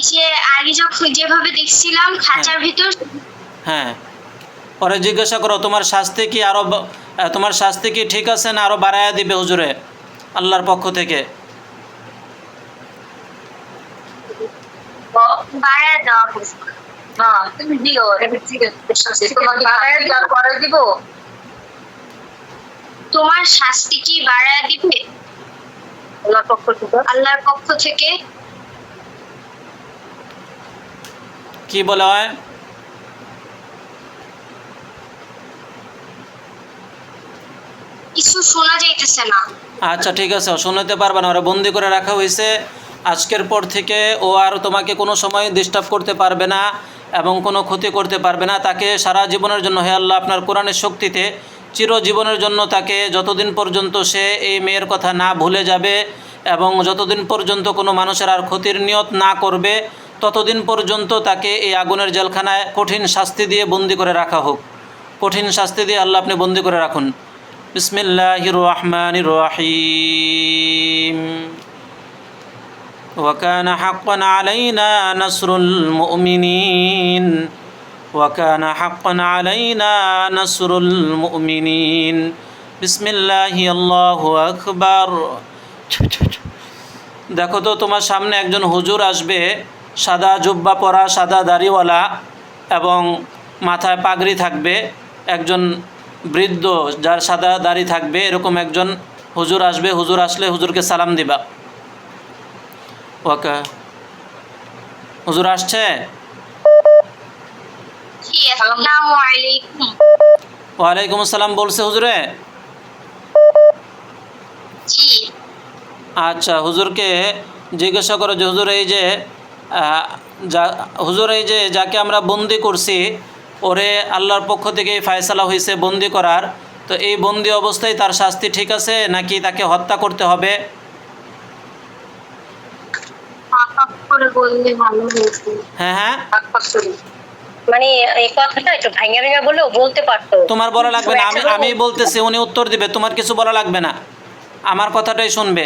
যে আগে যখন যেভাবে দেখছিলাম খাঁচার ভিতর। হ্যাঁ, পরে জিজ্ঞাসা করো তোমার শাস্তি কি আরো তোমার শাস্তি কি ঠিক আছে না আরো বাড়ায়া দিবে হুজুরে আল্লাহর পক্ষ থেকে? বাড়ায় দেওয়া হয়েছে। হ্যাঁ তুমি দিও, ঠিক আছে তোমাকে বাড়ায় দেওয়ার পরে দিব। তোমার শাস্তি কি বাড়ায় দিবে আল্লাহর পক্ষ থেকে। আল্লাহর পক্ষ থেকে? কি বলা হয়? কিছু শোনা যাইতেছে না। আচ্ছা ঠিক আছে, শোনাতে পারবে না, ওরা বন্দি করে রাখা হয়েছে। আজকের পর থেকে ও আর তোমাকে কোনো সময় ডিস্টার্ব করতে পারবে না এবং কোনো ক্ষতি করতে পারবে না। তাকে সারা জীবনের জন্য হে আল্লাহ আপনার কোরআনের শক্তিতে চিরজীবনের জন্য তাকে যতদিন পর্যন্ত সে এই মেয়ের কথা না ভুলে যাবে এবং যতদিন পর্যন্ত কোনো মানুষের আর ক্ষতির নিয়ত না করবে ততদিন পর্যন্ত তাকে এই আগুনের জেলখানায় কঠিন শাস্তি দিয়ে বন্দি করে রাখা হোক। কঠিন শাস্তি দিয়ে আল্লাহ আপনি বন্দি করে রাখুন। বিসমিল্লাহির রহমানির রহিম। وكان حقا علينا نصر المؤمنين وكان حقا علينا نصر المؤمنين بسم الله الله أكبر। দেখো তো তোমার সামনে একজন হুজুর আসবে, সাদা জুব্বা পরা, সাদা দাড়িওয়ালা এবং মাথায় পাগড়ি থাকবে। একজন বৃদ্ধ যার সাদা দাড়ি থাকবে এরকম একজন হুজুর আসবে। হুজুর আসলে হুজুরকে সালাম দিবা। ওকে, হুজুর আসছে? জি, আসসালামু আলাইকুম। ওয়ালাইকুম আসসালাম বলছে হুজুরে। জি। আচ্ছা, হুজুরকে জিজ্ঞাসা করো যে হুজুর এই যে হুজুর এই যে যাকে আমরা বন্দি করছি ওরে আল্লাহর পক্ষ থেকে ফায়সালা হয়েছে বন্দি করার, তো এই বন্দি অবস্থায় তার শাস্তি ঠিক আছে নাকি তাকে হত্যা করতে হবে? করে বললে ভালো হতো। হ্যাঁ হ্যাঁ, মানে এই কথাটা একটু ভাঙা ভাঙা বলেও বলতে পারতো। তোমার বলা লাগবে না, আমি বলতেছি, উনি উত্তর দিবে, তোমার কিছু বলা লাগবে না, আমার কথাটাই শুনবে।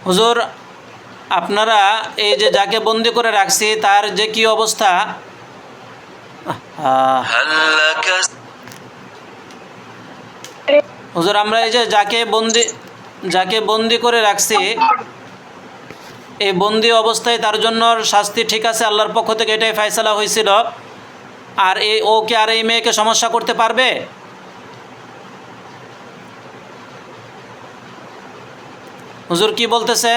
হুজুর, আপনারা এই যে যাকে বন্দি করে রাখছি তার যে কি অবস্থা, হুজুর আমরা এই যে যাকে বন্দি করে রাখছি এই বন্দি অবস্থায় তার জন্য শাস্তি ঠিক আছে আল্লাহর পক্ষ থেকে, এটাই ফয়সালা হয়েছিল। আর ও কি আর এই মেয়েকে সমস্যা করতে পারবে? হুজুর কি বলতেছে?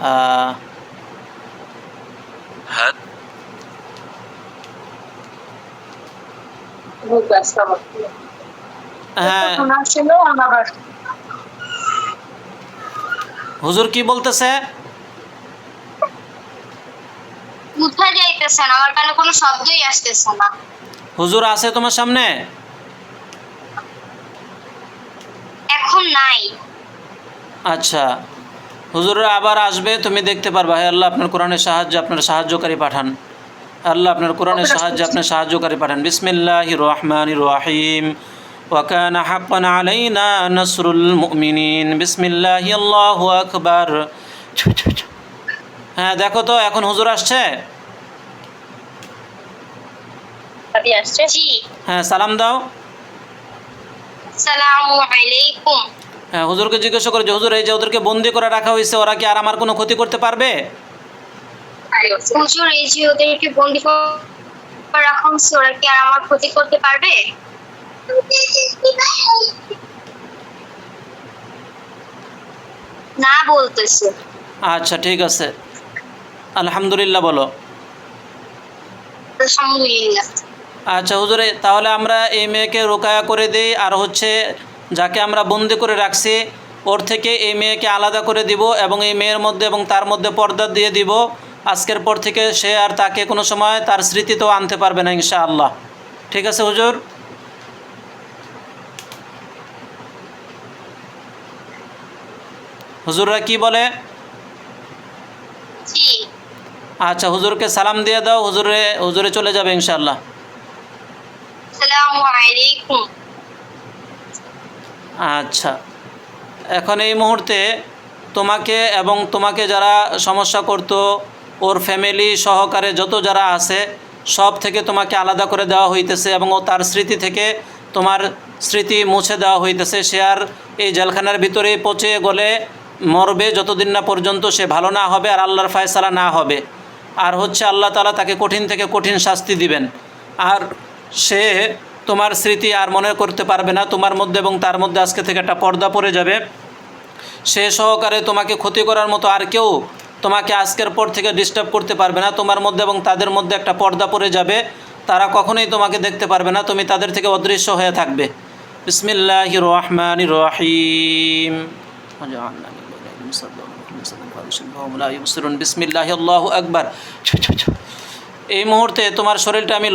হ্যাঁ, হুজুর কি বলতেছে? কোথায় যাইতেছেন? আমার কানে কোনো শব্দই আসতেছে না। হুজুর আছে তোমার সামনে? এখন নাই। আচ্ছা, হুজুররা আবার আসবে, তুমি দেখতে পারবা। হে আল্লাহ আপনার কোরআনের সাহায্যে আপনার সাহায্যকারী পাঠান। আল্লাহ আপনার কোরআনের সাহায্যে আপনার সাহায্যকারী পাঠান। বিসমিল্লাহির রহমানির রহিম। ওয়াকানা হাক্কান আলাইনা নাসরুল মুমিনিন। বিসমিল্লাহি আল্লাহু আকবার। হ্যাঁ দেখো তো এখন হুজুর আসছে? জি। হ্যাঁ, সালাম দাও। আসসালামু আলাইকুম। হ্যাঁ, হুজুরকে জিজ্ঞাসা করে যে হুজুর এই যে ওদেরকে বন্দি করে রাখা হয়েছে ওরা কি আর আমার কোনো ক্ষতি করতে পারবে? হুজুর এই যে ওদেরকে বন্দি করে রাখা হয়েছে ওরা কি আর আমার ক্ষতি করতে পারবে? না বলতেছে। আচ্ছা ঠিক আছে, আলহামদুলিল্লাহ বলো। আলহামদুলিল্লাহ। আচ্ছা হুজুরে, তাহলে আমরা এই মেয়েকে রোকায়া করে দিই, আর হচ্ছে যাকে আমরা বন্দি করে রাখছি ওর থেকে এই মেয়েকে আলাদা করে দিব এবং এই মেয়ের মধ্যে এবং তার মধ্যে পর্দা দিয়ে দিব। আজকের পর থেকে সে আর তাকে কোনো সময় তার স্মৃতিতেও আনতে পারবে না ইনশাআল্লাহ। ঠিক আছে হুজুর? হুজুররা কি বলে? জি। আচ্ছা, হুজুরকে সালাম দিয়ে দাও, হুজুরে চলে যাবে ইনশাআল্লাহ। আসসালামু আলাইকুম। আচ্ছা, এখন এই মুহূর্তে তোমাকে এবং তোমাকে যারা সমস্যা করতো, ওর ফ্যামিলি সহকারে যত যারা আছে সব থেকে তোমাকে আলাদা করে দেওয়া হইতেছে এবং ও তার স্মৃতি থেকে তোমার স্মৃতি মুছে দেওয়া হইতেছে। সে আর এই জেলখানার ভিতরেই পচে গলে মরবে যতদিন না পর্যন্ত সে ভালো না হবে আর আল্লাহর ফায়সালা না হবে। আর হচ্ছে আল্লাহ তাআলা তাকে কঠিন থেকে কঠিন শাস্তি দিবেন। আর সে তোমার স্মৃতি আর মনে করতে পারবে না। তোমার মধ্যে এবং তার মধ্যে আজকে থেকে একটা পর্দা পড়ে যাবে। সে সহকারে তোমাকে ক্ষতি করার মতো আর কেউ তোমাকে আজকের পর থেকে ডিস্টার্ব করতে পারবে না। তোমার মধ্যে এবং তাদের মধ্যে একটা পর্দা পড়ে যাবে। তারা কখনোই তোমাকে দেখতে পারবে না, তুমি তাদের থেকে অদৃশ্য হয়ে থাকবে। বিসমিল্লাহির রহমানির রহিম। বিসমিল্লাহি আল্লাহু আকবার। এই মুহূর্তে তোমার শরীরটা আমি